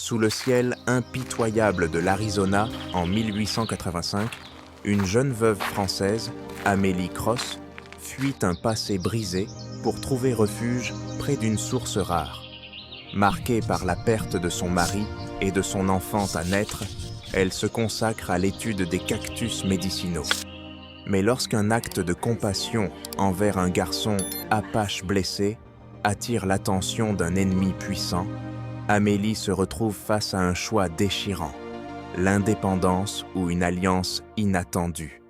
Sous le ciel impitoyable de l'Arizona, en 1885, une jeune veuve française, Amélie Cross, fuit un passé brisé pour trouver refuge près d'une source rare. Marquée par la perte de son mari et de son enfant à naître, elle se consacre à l'étude des cactus médicinaux. Mais lorsqu'un acte de compassion envers un garçon apache blessé attire l'attention d'un ennemi puissant, Amélie se retrouve face à un choix déchirant, l'indépendance ou une alliance inattendue.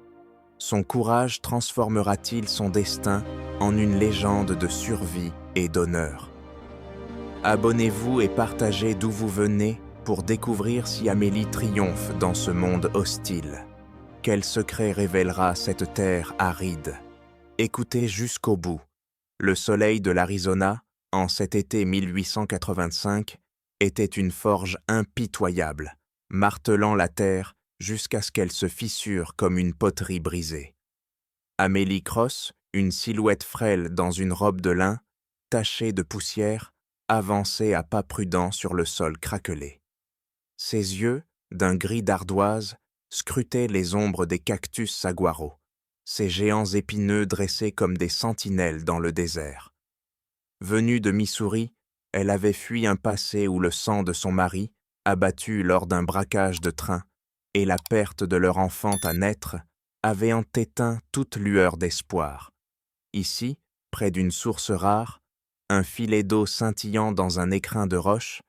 Son courage transformera-t-il son destin en une légende de survie et d'honneur? Abonnez-vous et partagez d'où vous venez pour découvrir si Amélie triomphe dans ce monde hostile. Quel secret révélera cette terre aride? Écoutez jusqu'au bout. Le soleil de l'Arizona, en cet été 1885, était une forge impitoyable, martelant la terre jusqu'à ce qu'elle se fissure comme une poterie brisée. Amélie Cross, une silhouette frêle dans une robe de lin, tachée de poussière, avançait à pas prudents sur le sol craquelé. Ses yeux, d'un gris d'ardoise, scrutaient les ombres des cactus saguaro, ces géants épineux dressés comme des sentinelles dans le désert. Venue de Missouri, elle avait fui un passé où le sang de son mari, abattu lors d'un braquage de train, et la perte de leur enfant à naître, avaient éteint toute lueur d'espoir. Ici, près d'une source rare, un filet d'eau scintillant dans un écrin de roche,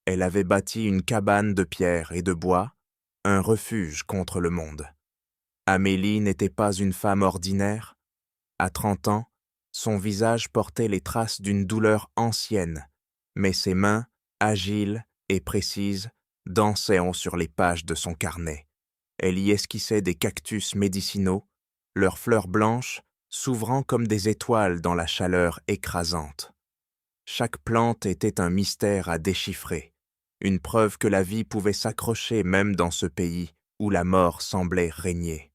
elle avait bâti une cabane de pierre et de bois, un refuge contre le monde. Amélie n'était pas une femme ordinaire. À 30 ans, son visage portait les traces d'une douleur ancienne, mais ses mains, agiles et précises, dansaient sur les pages de son carnet. Elle y esquissait des cactus médicinaux, leurs fleurs blanches s'ouvrant comme des étoiles dans la chaleur écrasante. Chaque plante était un mystère à déchiffrer, une preuve que la vie pouvait s'accrocher même dans ce pays où la mort semblait régner.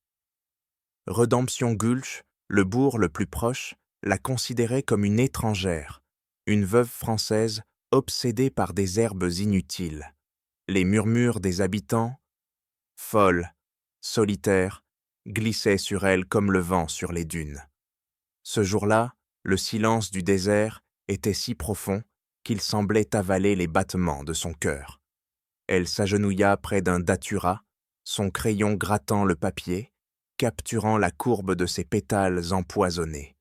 Redemption Gulch, le bourg le plus proche, la considérait comme une étrangère, une veuve française obsédée par des herbes inutiles. Les murmures des habitants, folles, solitaires, glissaient sur elle comme le vent sur les dunes. Ce jour-là, le silence du désert était si profond qu'il semblait avaler les battements de son cœur. Elle s'agenouilla près d'un datura, son crayon grattant le papier, capturant la courbe de ses pétales empoisonnés.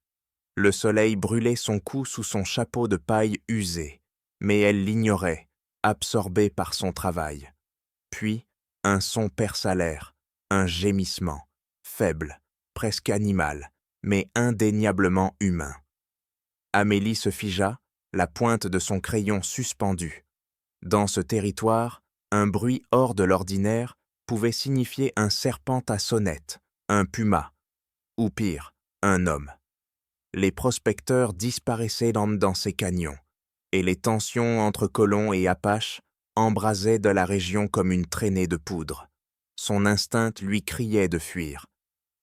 Le soleil brûlait son cou sous son chapeau de paille usé, mais elle l'ignorait, absorbée par son travail. Puis, un son perça l'air, un gémissement, faible, presque animal, mais indéniablement humain. Amélie se figea, la pointe de son crayon suspendue. Dans ce territoire, un bruit hors de l'ordinaire pouvait signifier un serpent à sonnette, un puma, ou pire, un homme. Les prospecteurs disparaissaient dans ces canyons, et les tensions entre colons et apaches embrasaient de la région comme une traînée de poudre. Son instinct lui criait de fuir.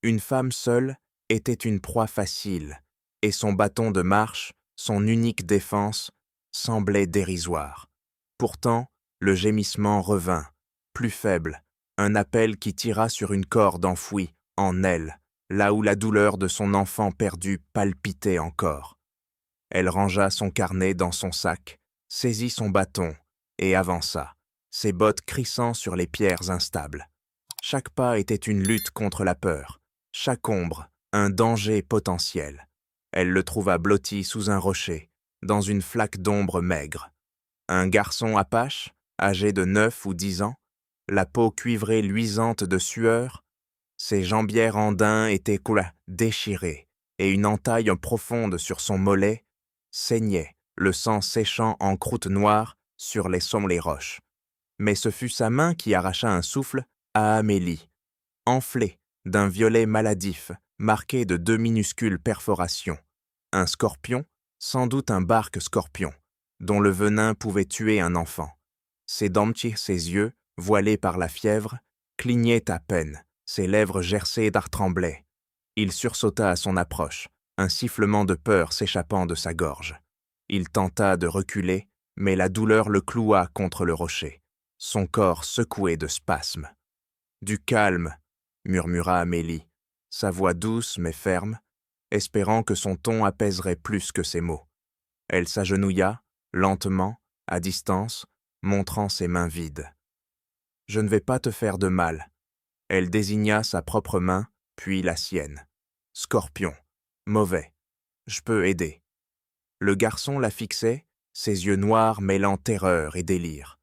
Une femme seule était une proie facile, et son bâton de marche, son unique défense, semblait dérisoire. Pourtant, le gémissement revint, plus faible, un appel qui tira sur une corde enfouie, en elle, là où la douleur de son enfant perdu palpitait encore. Elle rangea son carnet dans son sac, saisit son bâton et avança, ses bottes crissant sur les pierres instables. Chaque pas était une lutte contre la peur, chaque ombre, un danger potentiel. Elle le trouva blotti sous un rocher, dans une flaque d'ombre maigre. Un garçon apache, âgé de 9 ou 10 ans, la peau cuivrée luisante de sueur, ses jambières en daim étaient déchirées, et une entaille profonde sur son mollet saignait, le sang séchant en croûte noire sur les roches. Mais ce fut sa main qui arracha un souffle à Amélie, enflée d'un violet maladif, marqué de 2 minuscules perforations. Un scorpion, sans doute un barque-scorpion, dont le venin pouvait tuer un enfant. Ses yeux, voilés par la fièvre, clignaient à peine, ses lèvres gercées tremblaient. Il sursauta à son approche, un sifflement de peur s'échappant de sa gorge. Il tenta de reculer, mais la douleur le cloua contre le rocher. son corps secoué de spasmes. « Du calme, » murmura Amélie, sa voix douce mais ferme, espérant que son ton apaiserait plus que ses mots. Elle s'agenouilla, lentement, à distance, montrant ses mains vides. « Je ne vais pas te faire de mal. » Elle désigna sa propre main, puis la sienne. « Scorpion. Mauvais. Je peux aider. » Le garçon la fixait, ses yeux noirs mêlant terreur et délire.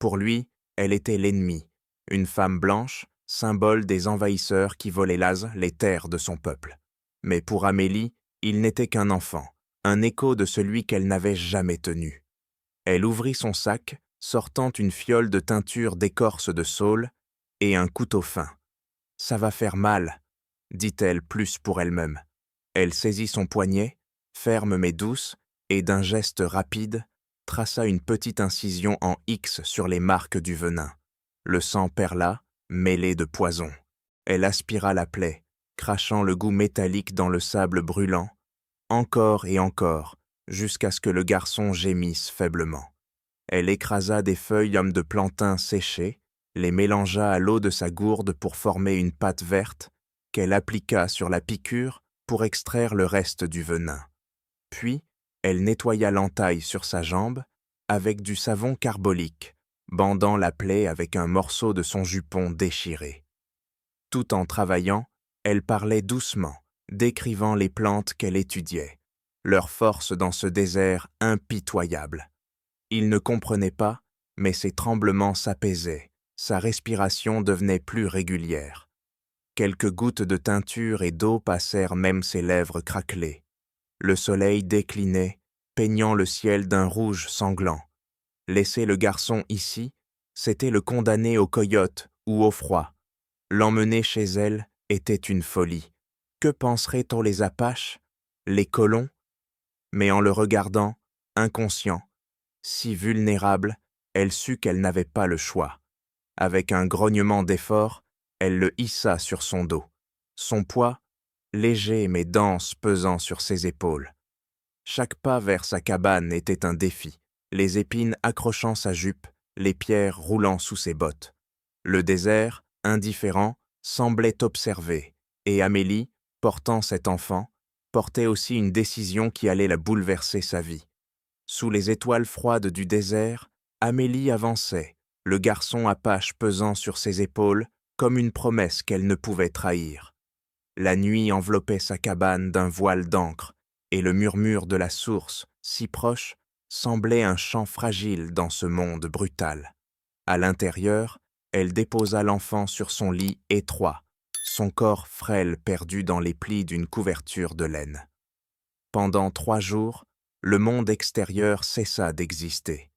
Pour lui, elle était l'ennemie, une femme blanche, symbole des envahisseurs qui volaient les terres de son peuple. Mais pour Amélie, il n'était qu'un enfant, un écho de celui qu'elle n'avait jamais tenu. Elle ouvrit son sac, sortant une fiole de teinture d'écorce de saule et un couteau fin. « Ça va faire mal, » dit-elle plus pour elle-même. Elle saisit son poignet, ferme mais douce, et d'un geste rapide, traça une petite incision en X sur les marques du venin. Le sang perla, mêlé de poison. Elle aspira la plaie, crachant le goût métallique dans le sable brûlant, encore et encore, jusqu'à ce que le garçon gémisse faiblement. Elle écrasa des feuilles de plantain séchées, les mélangea à l'eau de sa gourde pour former une pâte verte, qu'elle appliqua sur la piqûre pour extraire le reste du venin. Puis, elle nettoya l'entaille sur sa jambe avec du savon carbolique, bandant la plaie avec un morceau de son jupon déchiré. Tout en travaillant, elle parlait doucement, décrivant les plantes qu'elle étudiait, leur force dans ce désert impitoyable. Il ne comprenait pas, mais ses tremblements s'apaisaient, sa respiration devenait plus régulière. Quelques gouttes de teinture et d'eau passèrent même ses lèvres craquelées. Le soleil déclinait, peignant le ciel d'un rouge sanglant. Laisser le garçon ici, c'était le condamner au coyote ou au froid. L'emmener chez elle était une folie. Que penseraient-on les Apaches, les colons? Mais en le regardant, inconscient, si vulnérable, elle sut qu'elle n'avait pas le choix. Avec un grognement d'effort, elle le hissa sur son dos. Son poids, léger mais dense, pesant sur ses épaules. Chaque pas vers sa cabane était un défi, les épines accrochant sa jupe, les pierres roulant sous ses bottes. Le désert, indifférent, semblait observer, et Amélie, portant cet enfant, portait aussi une décision qui allait la bouleverser sa vie. Sous les étoiles froides du désert, Amélie avançait, le garçon apache pesant sur ses épaules comme une promesse qu'elle ne pouvait trahir. La nuit enveloppait sa cabane d'un voile d'encre, et le murmure de la source, si proche, semblait un chant fragile dans ce monde brutal. À l'intérieur, elle déposa l'enfant sur son lit étroit, son corps frêle perdu dans les plis d'une couverture de laine. Pendant 3 jours, le monde extérieur cessa d'exister.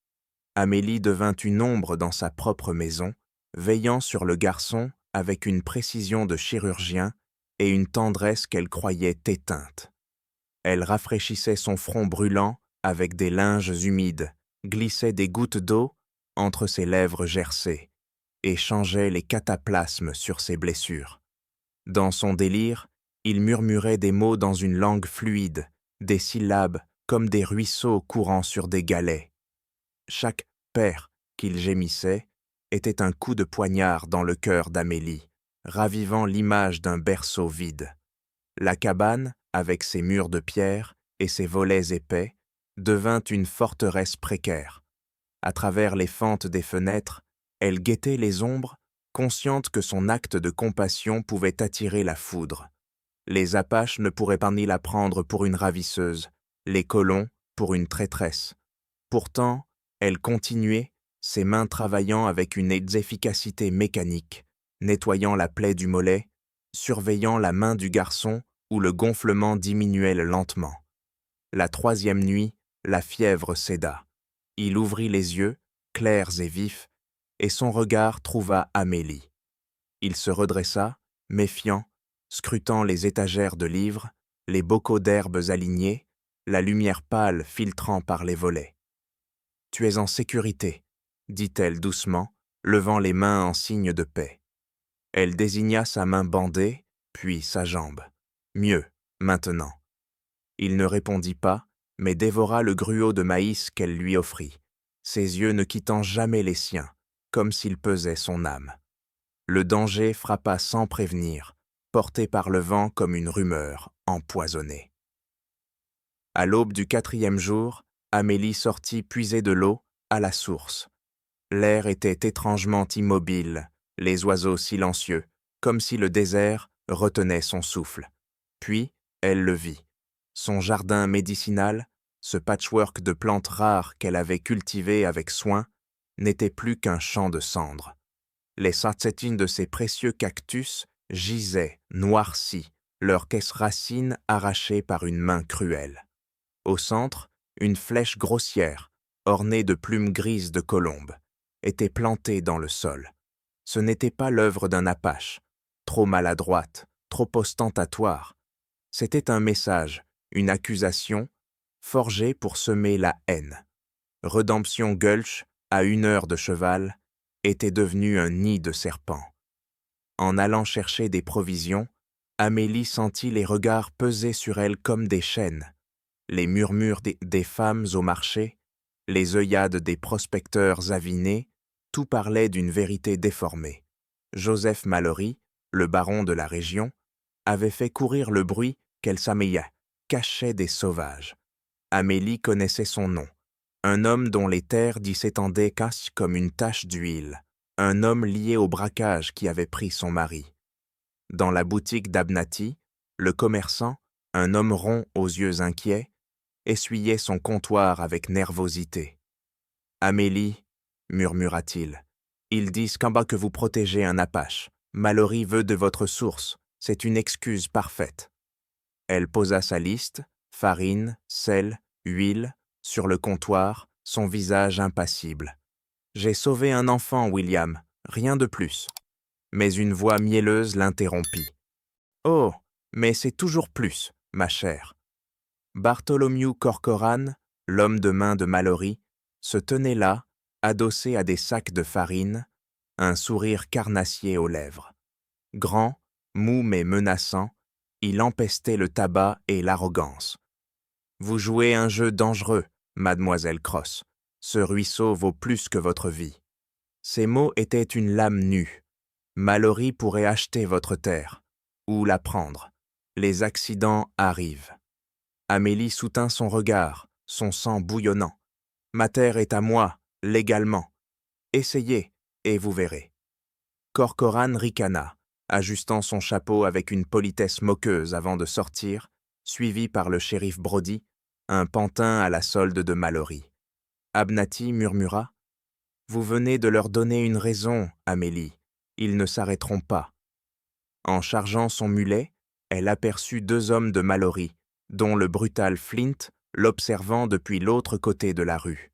Amélie devint une ombre dans sa propre maison, veillant sur le garçon avec une précision de chirurgien et une tendresse qu'elle croyait éteinte. Elle rafraîchissait son front brûlant avec des linges humides, glissait des gouttes d'eau entre ses lèvres gercées et changeait les cataplasmes sur ses blessures. Dans son délire, il murmurait des mots dans une langue fluide, des syllabes comme des ruisseaux courant sur des galets. Chaque « père » qu'il gémissait était un coup de poignard dans le cœur d'Amélie, ravivant l'image d'un berceau vide. La cabane, avec ses murs de pierre et ses volets épais, devint une forteresse précaire. À travers les fentes des fenêtres, elle guettait les ombres, consciente que son acte de compassion pouvait attirer la foudre. Les Apaches ne pourraient pas ni la prendre pour une ravisseuse, les colons pour une traîtresse. Pourtant, elle continuait, ses mains travaillant avec une efficacité mécanique, nettoyant la plaie du mollet, surveillant la main du garçon où le gonflement diminuait lentement. La 3e nuit, la fièvre céda. Il ouvrit les yeux, clairs et vifs, et son regard trouva Amélie. Il se redressa, méfiant, scrutant les étagères de livres, les bocaux d'herbes alignés, la lumière pâle filtrant par les volets. « Tu es en sécurité », dit-elle doucement, levant les mains en signe de paix. Elle désigna sa main bandée, puis sa jambe. « Mieux, maintenant. » Il ne répondit pas, mais dévora le gruau de maïs qu'elle lui offrit, ses yeux ne quittant jamais les siens, comme s'il pesait son âme. Le danger frappa sans prévenir, porté par le vent comme une rumeur empoisonnée. À l'aube du 4e jour, Amélie sortit puiser de l'eau à la source. L'air était étrangement immobile, les oiseaux silencieux, comme si le désert retenait son souffle. Puis, elle le vit. Son jardin médicinal, ce patchwork de plantes rares qu'elle avait cultivé avec soin, n'était plus qu'un champ de cendres. Les sartsétines de ces précieux cactus gisaient, noircis, leurs racines arrachées par une main cruelle. Au centre, une flèche grossière, ornée de plumes grises de colombe, était plantée dans le sol. Ce n'était pas l'œuvre d'un apache, trop maladroite, trop ostentatoire. C'était un message, une accusation, forgée pour semer la haine. Redemption Gulch, à 1 heure de cheval, était devenu un nid de serpents. En allant chercher des provisions, Amélie sentit les regards peser sur elle comme des chaînes, les murmures des femmes au marché, les œillades des prospecteurs avinés, tout parlait d'une vérité déformée. Joseph Mallory, le baron de la région, avait fait courir le bruit qu'elle s'ameillait, cachait des sauvages. Amélie connaissait son nom, un homme dont les terres s'étendaient casse comme une tache d'huile, un homme lié au braquage qui avait pris son mari. Dans la boutique d'Abnati, le commerçant, un homme rond aux yeux inquiets, essuyait son comptoir avec nervosité. « Amélie, murmura-t-il, ils disent qu'en bas que vous protégez un apache. Mallory veut de votre source, c'est une excuse parfaite. » Elle posa sa liste, farine, sel, huile, sur le comptoir, son visage impassible. « J'ai sauvé un enfant, William, rien de plus. » Mais une voix mielleuse l'interrompit. « Oh, mais c'est toujours plus, ma chère. » Bartholomew Corcoran, l'homme de main de Mallory, se tenait là, adossé à des sacs de farine, un sourire carnassier aux lèvres. Grand, mou mais menaçant, il empestait le tabac et l'arrogance. « Vous jouez un jeu dangereux, mademoiselle Cross. Ce ruisseau vaut plus que votre vie. » Ces mots étaient une lame nue. Mallory pourrait acheter votre terre, ou la prendre. Les accidents arrivent. Amélie soutint son regard, son sang bouillonnant. « Ma terre est à moi, légalement. Essayez, et vous verrez. » Corcoran ricana, ajustant son chapeau avec une politesse moqueuse avant de sortir, suivi par le shérif Brody, un pantin à la solde de Mallory. Abnati murmura « Vous venez de leur donner une raison, Amélie. Ils ne s'arrêteront pas. » En chargeant son mulet, elle aperçut 2 hommes de Mallory, dont le brutal Flint, l'observant depuis l'autre côté de la rue.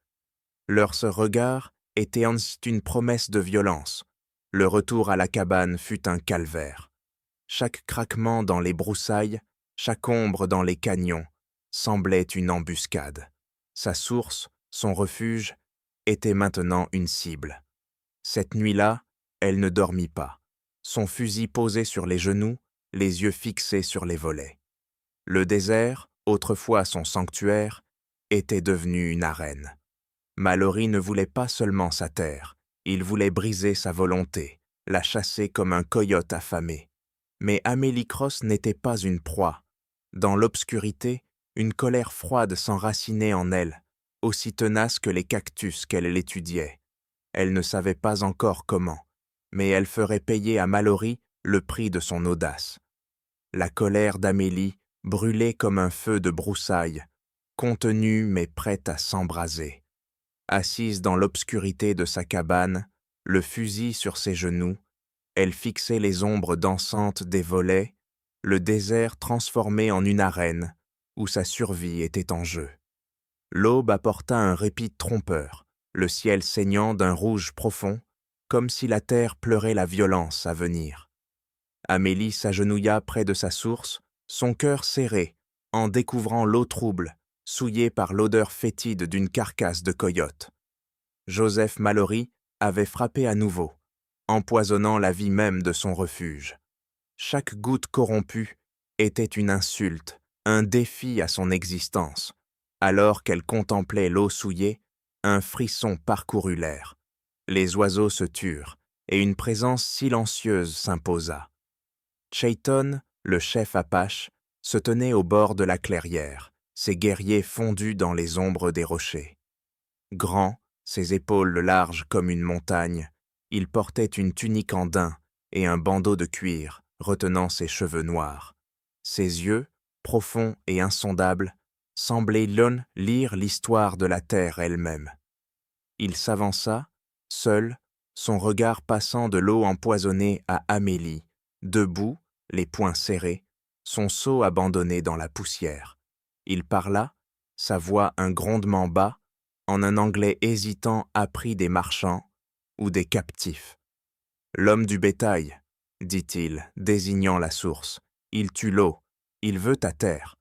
Leur seul regard était une promesse de violence. Le retour à la cabane fut un calvaire. Chaque craquement dans les broussailles, chaque ombre dans les canyons, semblait une embuscade. Sa source, son refuge, était maintenant une cible. Cette nuit-là, elle ne dormit pas, son fusil posé sur les genoux, les yeux fixés sur les volets. Le désert, autrefois son sanctuaire, était devenu une arène. Mallory ne voulait pas seulement sa terre, il voulait briser sa volonté, la chasser comme un coyote affamé. Mais Amélie Cross n'était pas une proie. Dans l'obscurité, une colère froide s'enracinait en elle, aussi tenace que les cactus qu'elle l'étudiait. Elle ne savait pas encore comment, mais elle ferait payer à Mallory le prix de son audace. La colère d'Amélie brûlait comme un feu de broussailles, contenue mais prête à s'embraser. Assise dans l'obscurité de sa cabane, le fusil sur ses genoux, elle fixait les ombres dansantes des volets, le désert transformé en une arène où sa survie était en jeu. L'aube apporta un répit trompeur, le ciel saignant d'un rouge profond, comme si la terre pleurait la violence à venir. Amélie s'agenouilla près de sa source, son cœur serré, en découvrant l'eau trouble, souillée par l'odeur fétide d'une carcasse de coyote. Joseph Mallory avait frappé à nouveau, empoisonnant la vie même de son refuge. Chaque goutte corrompue était une insulte, un défi à son existence. Alors qu'elle contemplait l'eau souillée, un frisson parcourut l'air. Les oiseaux se turent, et une présence silencieuse s'imposa. Chayton, le chef Apache, se tenait au bord de la clairière, ses guerriers fondus dans les ombres des rochers. Grand, ses épaules larges comme une montagne, il portait une tunique en daim et un bandeau de cuir retenant ses cheveux noirs. Ses yeux, profonds et insondables, semblaient lire l'histoire de la terre elle-même. Il s'avança, seul, son regard passant de l'eau empoisonnée à Amélie, debout, les poings serrés, son seau abandonné dans la poussière. Il parla, sa voix un grondement bas, en un anglais hésitant appris des marchands ou des captifs. « L'homme du bétail, dit-il, désignant la source. Il tue l'eau, il veut ta terre. »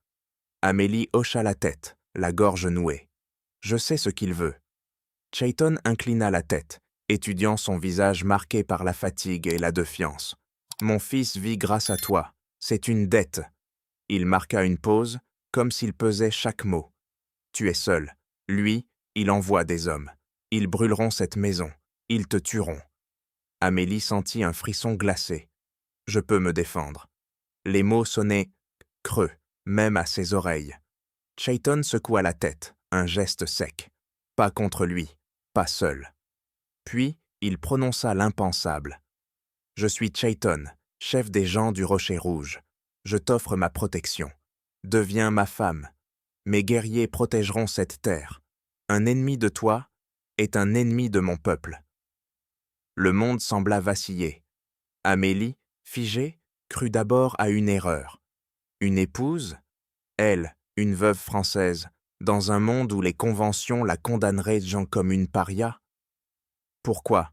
Amélie hocha la tête, la gorge nouée. « Je sais ce qu'il veut. » Chayton inclina la tête, étudiant son visage marqué par la fatigue et la défiance. « Mon fils vit grâce à toi, c'est une dette. » Il marqua une pause, comme s'il pesait chaque mot. « Tu es seul. Lui, il envoie des hommes. Ils brûleront cette maison. Ils te tueront. » Amélie sentit un frisson glacé. « Je peux me défendre. » Les mots sonnaient creux, même à ses oreilles. Chayton secoua la tête, un geste sec. Pas contre lui, pas seul. Puis, il prononça l'impensable. « Je suis Chayton, chef des gens du Rocher Rouge. Je t'offre ma protection. Deviens ma femme. Mes guerriers protégeront cette terre. Un ennemi de toi est un ennemi de mon peuple. » Le monde sembla vaciller. Amélie, figée, crut d'abord à une erreur. Une épouse, elle, une veuve française, dans un monde où les conventions la condamneraient comme une paria. « Pourquoi ?»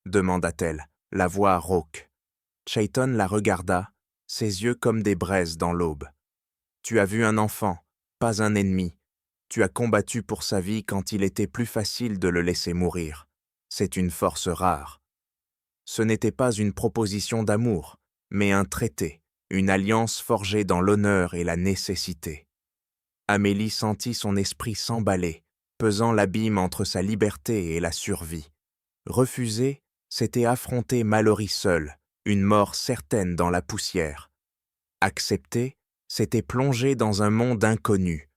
demanda-t-elle, la voix rauque. Chayton la regarda, ses yeux comme des braises dans l'aube. « Tu as vu un enfant, pas un ennemi. Tu as combattu pour sa vie quand il était plus facile de le laisser mourir. C'est une force rare. » Ce n'était pas une proposition d'amour, mais un traité, une alliance forgée dans l'honneur et la nécessité. Amélie sentit son esprit s'emballer, pesant l'abîme entre sa liberté et la survie. Refuser, c'était affronter Mallory seul, une mort certaine dans la poussière. Accepter, c'était plonger dans un monde inconnu,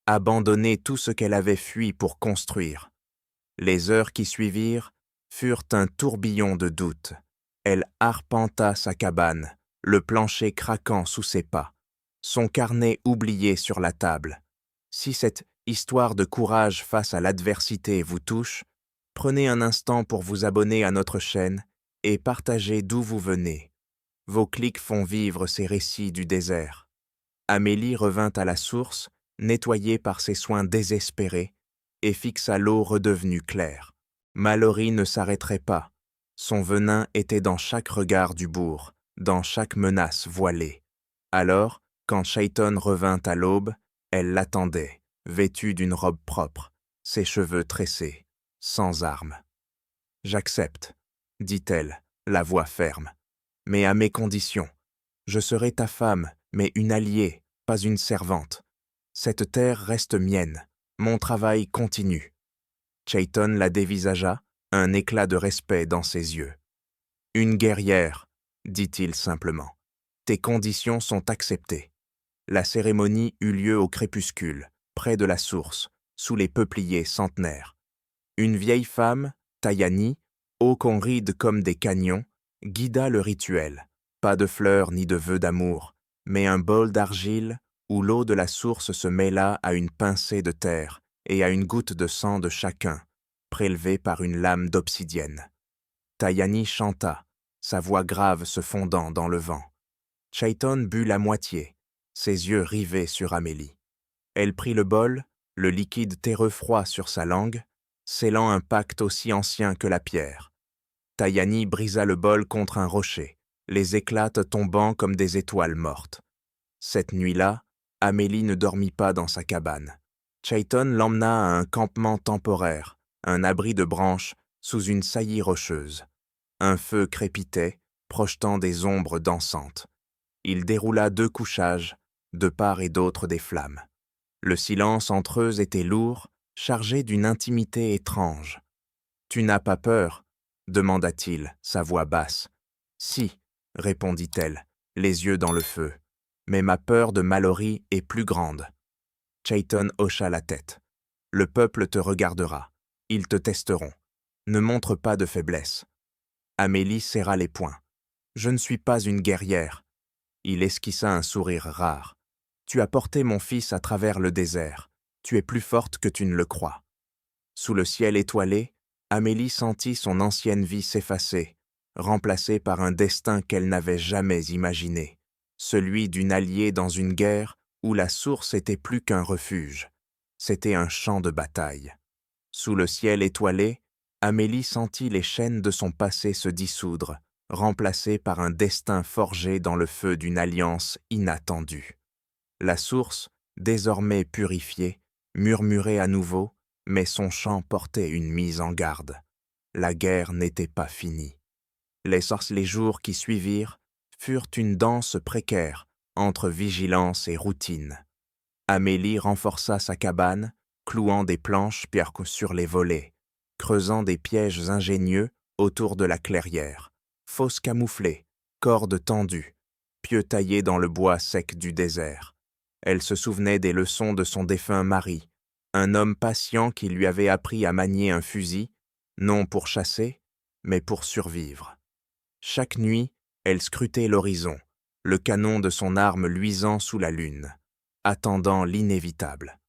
abandonner tout ce qu'elle avait fui pour construire. Les heures qui suivirent furent un tourbillon de doutes. Elle arpenta sa cabane, le plancher craquant sous ses pas, son carnet oublié sur la table. Si cette histoire de courage face à l'adversité vous touche, prenez un instant pour vous abonner à notre chaîne et partagez d'où vous venez. Vos clics font vivre ces récits du désert. Amélie revint à la source, nettoyée par ses soins désespérés, et fixa l'eau redevenue claire. Mallory ne s'arrêterait pas. Son venin était dans chaque regard du bourg, dans chaque menace voilée. Alors, quand Chayton revint à l'aube, elle l'attendait, vêtue d'une robe propre, ses cheveux tressés, sans armes. « J'accepte, » dit-elle, la voix ferme, « mais à mes conditions. Je serai ta femme, mais une alliée, pas une servante. Cette terre reste mienne, mon travail continue. » Chayton la dévisagea, un éclat de respect dans ses yeux. « Une guerrière, » dit-il simplement. « Tes conditions sont acceptées. » La cérémonie eut lieu au crépuscule, près de la source, sous les peupliers centenaires. Une vieille femme, Tayani, haut qu'on ride comme des canyons, guida le rituel. Pas de fleurs ni de vœux d'amour, mais un bol d'argile où l'eau de la source se mêla à une pincée de terre et à une goutte de sang de chacun, prélevée par une lame d'obsidienne. Tayani chanta, sa voix grave se fondant dans le vent. Chayton but la moitié, ses yeux rivés sur Amélie. Elle prit le bol, le liquide terreux froid sur sa langue, scellant un pacte aussi ancien que la pierre. Tayani brisa le bol contre un rocher, les éclats tombant comme des étoiles mortes. Cette nuit-là, Amélie ne dormit pas dans sa cabane. Chayton l'emmena à un campement temporaire, un abri de branches sous une saillie rocheuse. Un feu crépitait, projetant des ombres dansantes. Il déroula 2 couchages, de part et d'autre des flammes. Le silence entre eux était lourd, chargé d'une intimité étrange. « Tu n'as pas peur ?» demanda-t-il, sa voix basse. « Si, répondit-elle, les yeux dans le feu. Mais ma peur de Mallory est plus grande. » Chayton hocha la tête. « Le peuple te regardera. Ils te testeront. Ne montre pas de faiblesse. » Amélie serra les poings. « Je ne suis pas une guerrière. » Il esquissa un sourire rare. « Tu as porté mon fils à travers le désert. Tu es plus forte que tu ne le crois. » Sous le ciel étoilé, Amélie sentit son ancienne vie s'effacer, remplacée par un destin qu'elle n'avait jamais imaginé, celui d'une alliée dans une guerre où la source était plus qu'un refuge. C'était un champ de bataille. Sous le ciel étoilé, Amélie sentit les chaînes de son passé se dissoudre, remplacées par un destin forgé dans le feu d'une alliance inattendue. La source, désormais purifiée, murmurait à nouveau, mais son chant portait une mise en garde. La guerre n'était pas finie. Les jours qui suivirent furent une danse précaire entre vigilance et routine. Amélie renforça sa cabane, clouant des planches sur les volets, creusant des pièges ingénieux autour de la clairière, fosses camouflées, cordes tendues, pieux taillés dans le bois sec du désert. Elle se souvenait des leçons de son défunt mari, un homme patient qui lui avait appris à manier un fusil, non pour chasser, mais pour survivre. Chaque nuit, elle scrutait l'horizon, le canon de son arme luisant sous la lune, attendant l'inévitable.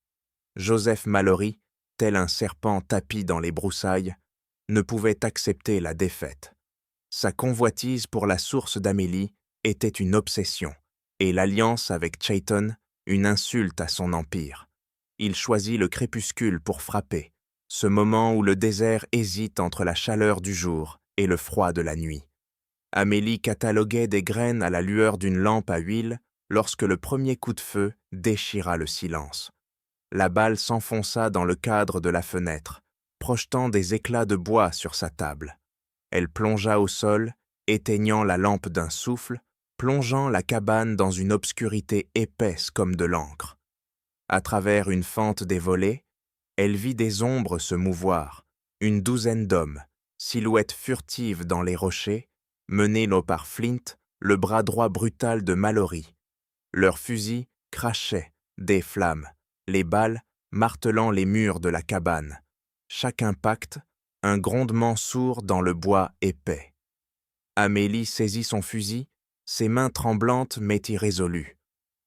Joseph Mallory, tel un serpent tapi dans les broussailles, ne pouvait accepter la défaite. Sa convoitise pour la source d'Amélie était une obsession, et l'alliance avec Chayton une insulte à son empire. Il choisit le crépuscule pour frapper, ce moment où le désert hésite entre la chaleur du jour et le froid de la nuit. Amélie cataloguait des graines à la lueur d'une lampe à huile lorsque le premier coup de feu déchira le silence. La balle s'enfonça dans le cadre de la fenêtre, projetant des éclats de bois sur sa table. Elle plongea au sol, éteignant la lampe d'un souffle, plongeant la cabane dans une obscurité épaisse comme de l'encre. À travers une fente des volets, elle vit des ombres se mouvoir, une douzaine d'hommes, silhouettes furtives dans les rochers, menés par Flint, le bras droit brutal de Mallory. Leurs fusils crachaient des flammes, les balles martelant les murs de la cabane. Chaque impact, un grondement sourd dans le bois épais. Amélie saisit son fusil, ses mains tremblantes mais irrésolues.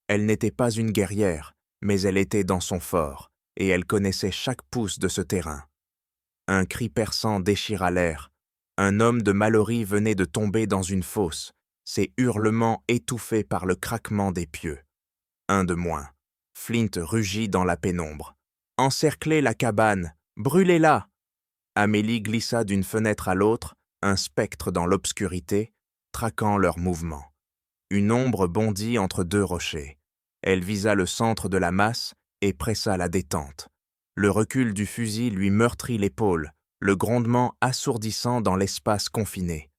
Elle n'était pas une guerrière, mais elle était dans son fort, et elle connaissait chaque pouce de ce terrain. Un cri perçant déchira l'air. Un homme de Mallory venait de tomber dans une fosse, ses hurlements étouffés par le craquement des pieux. Un de moins. Flint rugit dans la pénombre. « Encerclez la cabane! Brûlez-la !» Amélie glissa d'une fenêtre à l'autre, un spectre dans l'obscurité, traquant leurs mouvements. Une ombre bondit entre deux rochers. Elle visa le centre de la masse et pressa la détente. Le recul du fusil lui meurtrit l'épaule, le grondement assourdissant dans l'espace confiné.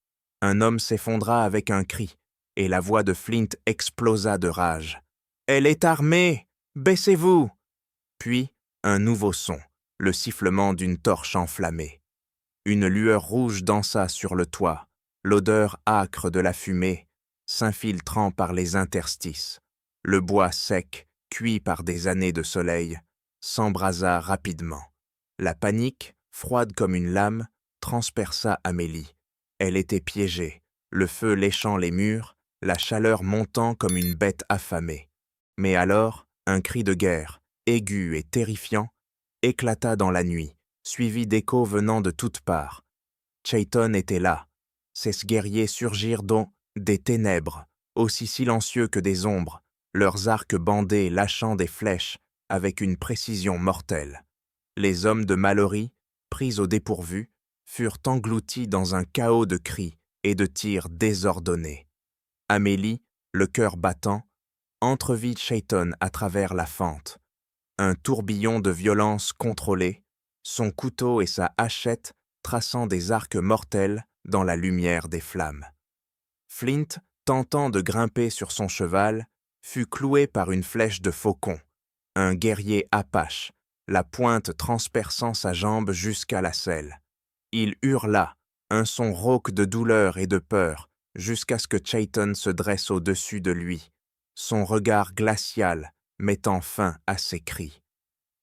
Un homme s'effondra avec un cri, et la voix de Flint explosa de rage. « Elle est armée! Baissez-vous !» Puis, un nouveau son, le sifflement d'une torche enflammée. Une lueur rouge dansa sur le toit, l'odeur âcre de la fumée, s'infiltrant par les interstices. Le bois sec, cuit par des années de soleil, s'embrasa rapidement. La panique, froide comme une lame, transperça Amélie. Elle était piégée, le feu léchant les murs, la chaleur montant comme une bête affamée. Mais alors, un cri de guerre, aigu et terrifiant, éclata dans la nuit, suivi d'échos venant de toutes parts. Chayton était là. Ces guerriers surgirent des ténèbres, aussi silencieux que des ombres, leurs arcs bandés lâchant des flèches avec une précision mortelle. Les hommes de Mallory, pris au dépourvu, furent engloutis dans un chaos de cris et de tirs désordonnés. Amélie, le cœur battant, entrevit Chayton à travers la fente. Un tourbillon de violence contrôlée, son couteau et sa hachette traçant des arcs mortels dans la lumière des flammes. Flint, tentant de grimper sur son cheval, fut cloué par une flèche de faucon, un guerrier apache, la pointe transperçant sa jambe jusqu'à la selle. Il hurla, un son rauque de douleur et de peur, jusqu'à ce que Chayton se dresse au-dessus de lui, son regard glacial mettant fin à ses cris.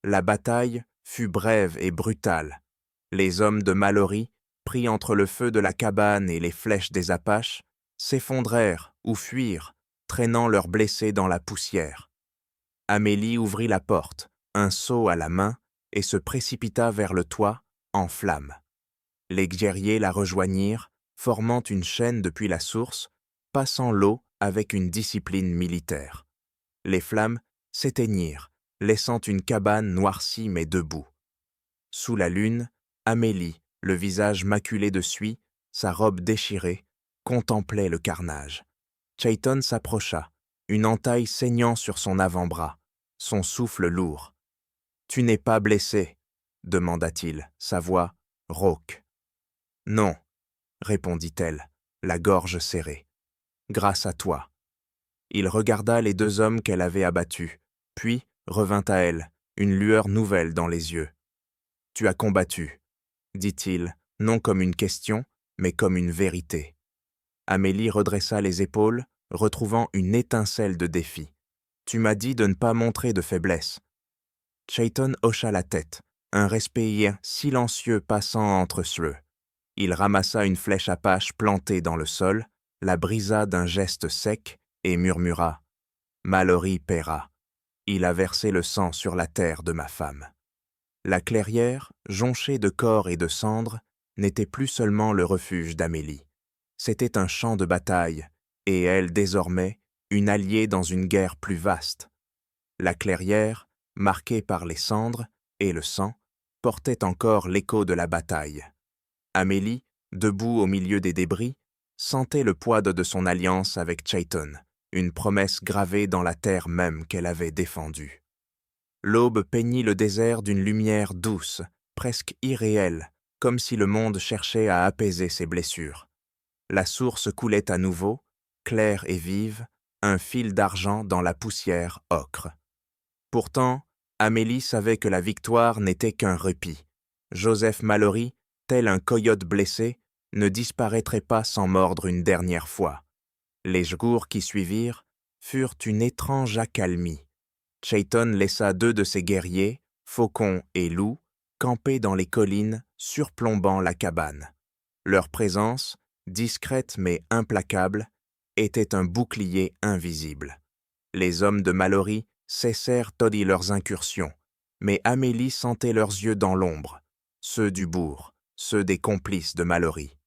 La bataille fut brève et brutale. Les hommes de Mallory, pris entre le feu de la cabane et les flèches des Apaches, s'effondrèrent ou fuirent, traînant leurs blessés dans la poussière. Amélie ouvrit la porte, un seau à la main, et se précipita vers le toit, en flammes. Les guerriers la rejoignirent, formant une chaîne depuis la source, passant l'eau avec une discipline militaire. Les flammes s'éteignirent, laissant une cabane noircie mais debout. Sous la lune, Amélie, le visage maculé de suie, sa robe déchirée, contemplait le carnage. Chayton s'approcha, une entaille saignant sur son avant-bras, son souffle lourd. « Tu n'es pas blessé ?» demanda-t-il, sa voix rauque. « Non, » répondit-elle, la gorge serrée. « Grâce à toi. » Il regarda les deux hommes qu'elle avait abattus, puis revint à elle, une lueur nouvelle dans les yeux. « Tu as combattu, » dit-il, non comme une question, mais comme une vérité. Amélie redressa les épaules, retrouvant une étincelle de défi. « Tu m'as dit de ne pas montrer de faiblesse. » Chayton hocha la tête, un respect silencieux passant entre eux. Il ramassa une flèche Apache plantée dans le sol, la brisa d'un geste sec et murmura « Mallory paiera. Il a versé le sang sur la terre de ma femme. » La clairière, jonchée de corps et de cendres, n'était plus seulement le refuge d'Amélie. C'était un champ de bataille, et elle, désormais, une alliée dans une guerre plus vaste. La clairière, marquée par les cendres et le sang, portait encore l'écho de la bataille. Amélie, debout au milieu des débris, sentait le poids de son alliance avec Chayton, une promesse gravée dans la terre même qu'elle avait défendue. L'aube peignit le désert d'une lumière douce, presque irréelle, comme si le monde cherchait à apaiser ses blessures. La source coulait à nouveau, claire et vive, un fil d'argent dans la poussière ocre. Pourtant, Amélie savait que la victoire n'était qu'un répit. Joseph Mallory, tel un coyote blessé, ne disparaîtrait pas sans mordre une dernière fois. Les jours qui suivirent furent une étrange accalmie. Chayton laissa 2 de ses guerriers, Faucon et Loup, camper dans les collines surplombant la cabane. Leur présence, discrète mais implacable, était un bouclier invisible. Les hommes de Mallory cessèrent toddy leurs incursions, mais Amélie sentait leurs yeux dans l'ombre, ceux du bourg, ceux des complices de Mallory.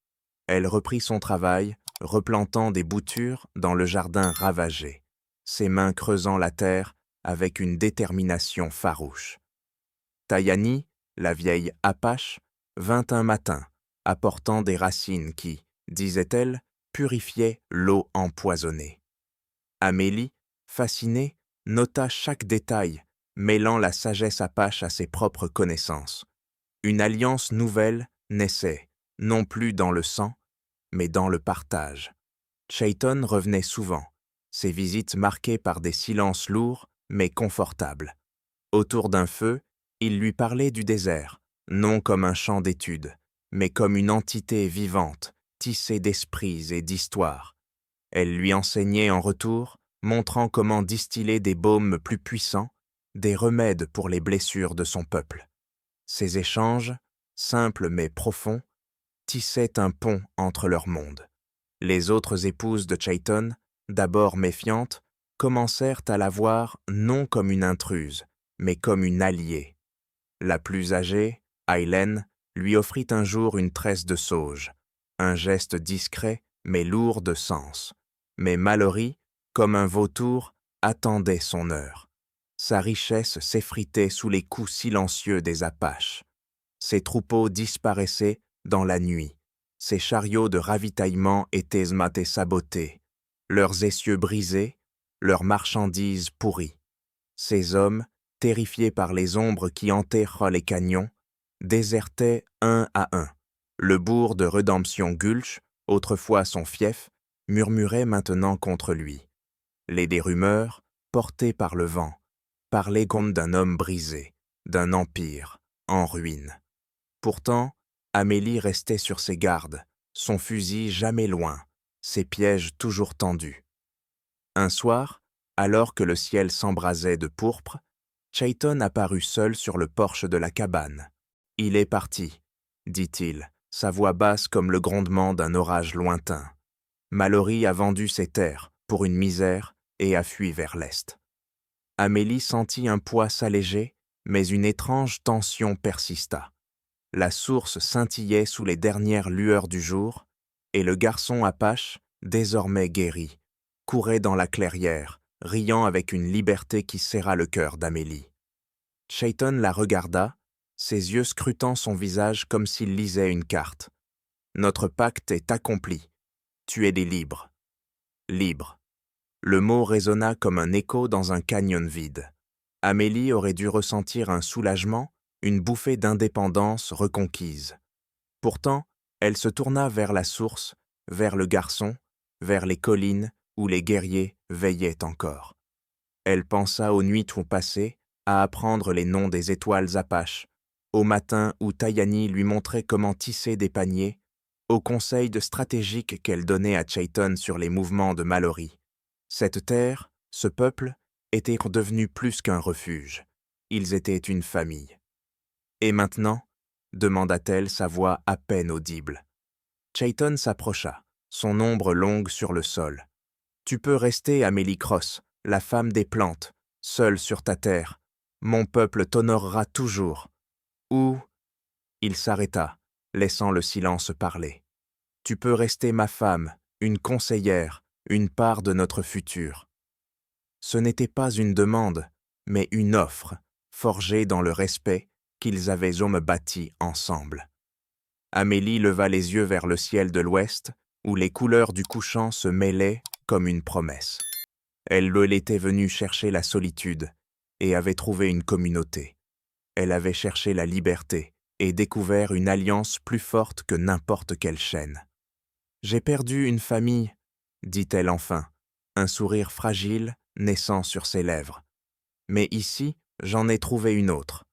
Elle reprit son travail, replantant des boutures dans le jardin ravagé, ses mains creusant la terre avec une détermination farouche. Tayani, la vieille Apache, vint un matin, apportant des racines qui, disait-elle, purifiaient l'eau empoisonnée. Amélie, fascinée, nota chaque détail, mêlant la sagesse Apache à ses propres connaissances. Une alliance nouvelle naissait, non plus dans le sang, mais dans le partage. Chayton revenait souvent, ses visites marquées par des silences lourds mais confortables. Autour d'un feu, il lui parlait du désert, non comme un champ d'études, mais comme une entité vivante, tissée d'esprits et d'histoires. Elle lui enseignait en retour, montrant comment distiller des baumes plus puissants, des remèdes pour les blessures de son peuple. Ces échanges, simples mais profonds, tissaient un pont entre leurs mondes. Les autres épouses de Chayton, d'abord méfiantes, commencèrent à la voir non comme une intruse, mais comme une alliée. La plus âgée, Aileen, lui offrit un jour une tresse de sauge, un geste discret mais lourd de sens. Mais Mallory, comme un vautour, attendait son heure. Sa richesse s'effritait sous les coups silencieux des Apaches. Ses troupeaux disparaissaient dans la nuit. Ses chariots de ravitaillement étaient sabotés, leurs essieux brisés, leurs marchandises pourries. Ces hommes, terrifiés par les ombres qui hantaient les canyons, désertaient un à un. Le bourg de Redemption Gulch, autrefois son fief, murmurait maintenant contre lui. Les rumeurs, portées par le vent, parlaient comme d'un homme brisé, d'un empire en ruine. Pourtant, Amélie restait sur ses gardes, son fusil jamais loin, ses pièges toujours tendus. Un soir, alors que le ciel s'embrasait de pourpre, Chayton apparut seul sur le porche de la cabane. « Il est parti », dit-il, sa voix basse comme le grondement d'un orage lointain. Mallory a vendu ses terres pour une misère et a fui vers l'est. Amélie sentit un poids s'alléger, mais une étrange tension persista. La source scintillait sous les dernières lueurs du jour, et le garçon apache, désormais guéri, courait dans la clairière, riant avec une liberté qui serra le cœur d'Amélie. Chayton la regarda, ses yeux scrutant son visage comme s'il lisait une carte. « Notre pacte est accompli. Tu es des libres. » Libre. Le mot résonna comme un écho dans un canyon vide. Amélie aurait dû ressentir un soulagement, une bouffée d'indépendance reconquise. Pourtant, elle se tourna vers la source, vers le garçon, vers les collines où les guerriers veillaient encore. Elle pensa aux nuits passées à apprendre les noms des étoiles apaches, au matin où Tayani lui montrait comment tisser des paniers, aux conseils stratégiques qu'elle donnait à Chayton sur les mouvements de Mallory. Cette terre, ce peuple, étaient devenus plus qu'un refuge. Ils étaient une famille. « Et maintenant ?» demanda-t-elle, sa voix à peine audible. Chayton s'approcha, son ombre longue sur le sol. « Tu peux rester, Amélie Cross, la femme des plantes, seule sur ta terre. Mon peuple t'honorera toujours. » Ou... Il s'arrêta, laissant le silence parler. « Tu peux rester ma femme, une conseillère, une part de notre futur. » Ce n'était pas une demande, mais une offre, forgée dans le respect qu'ils avaient bâti ensemble. Amélie leva les yeux vers le ciel de l'ouest, où les couleurs du couchant se mêlaient comme une promesse. Elle était venue chercher la solitude et avait trouvé une communauté. Elle avait cherché la liberté et découvert une alliance plus forte que n'importe quelle chaîne. « J'ai perdu une famille, » dit-elle enfin, un sourire fragile naissant sur ses lèvres. « Mais ici, j'en ai trouvé une autre. »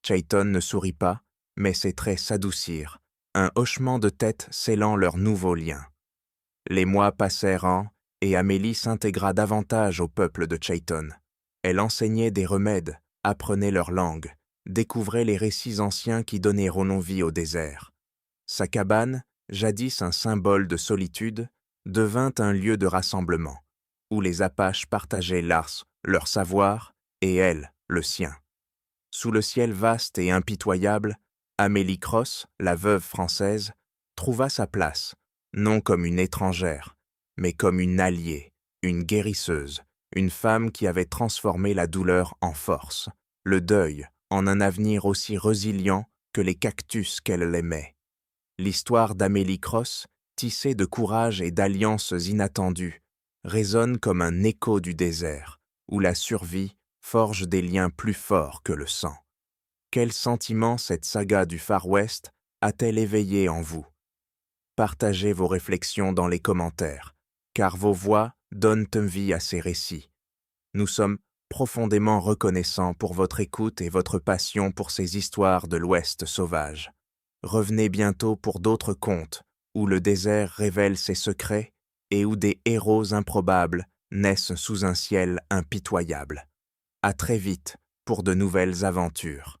Chayton ne sourit pas, mais ses traits s'adoucirent, un hochement de tête scellant leur nouveau lien. Les mois passèrent et Amélie s'intégra davantage au peuple de Chayton. Elle enseignait des remèdes, apprenait leur langue, découvrait les récits anciens qui donnaient vie au désert. Sa cabane, jadis un symbole de solitude, devint un lieu de rassemblement, où les Apaches partageaient leur savoir et elle, le sien. Sous le ciel vaste et impitoyable, Amélie Cross, la veuve française, trouva sa place, non comme une étrangère, mais comme une alliée, une guérisseuse, une femme qui avait transformé la douleur en force, le deuil en un avenir aussi résilient que les cactus qu'elle aimait. L'histoire d'Amélie Cross, tissée de courage et d'alliances inattendues, résonne comme un écho du désert, où la survie forge des liens plus forts que le sang. Quel sentiment cette saga du Far West a-t-elle éveillé en vous? Partagez vos réflexions dans les commentaires, car vos voix donnent vie à ces récits. Nous sommes profondément reconnaissants pour votre écoute et votre passion pour ces histoires de l'Ouest sauvage. Revenez bientôt pour d'autres contes, où le désert révèle ses secrets et où des héros improbables naissent sous un ciel impitoyable. À très vite pour de nouvelles aventures.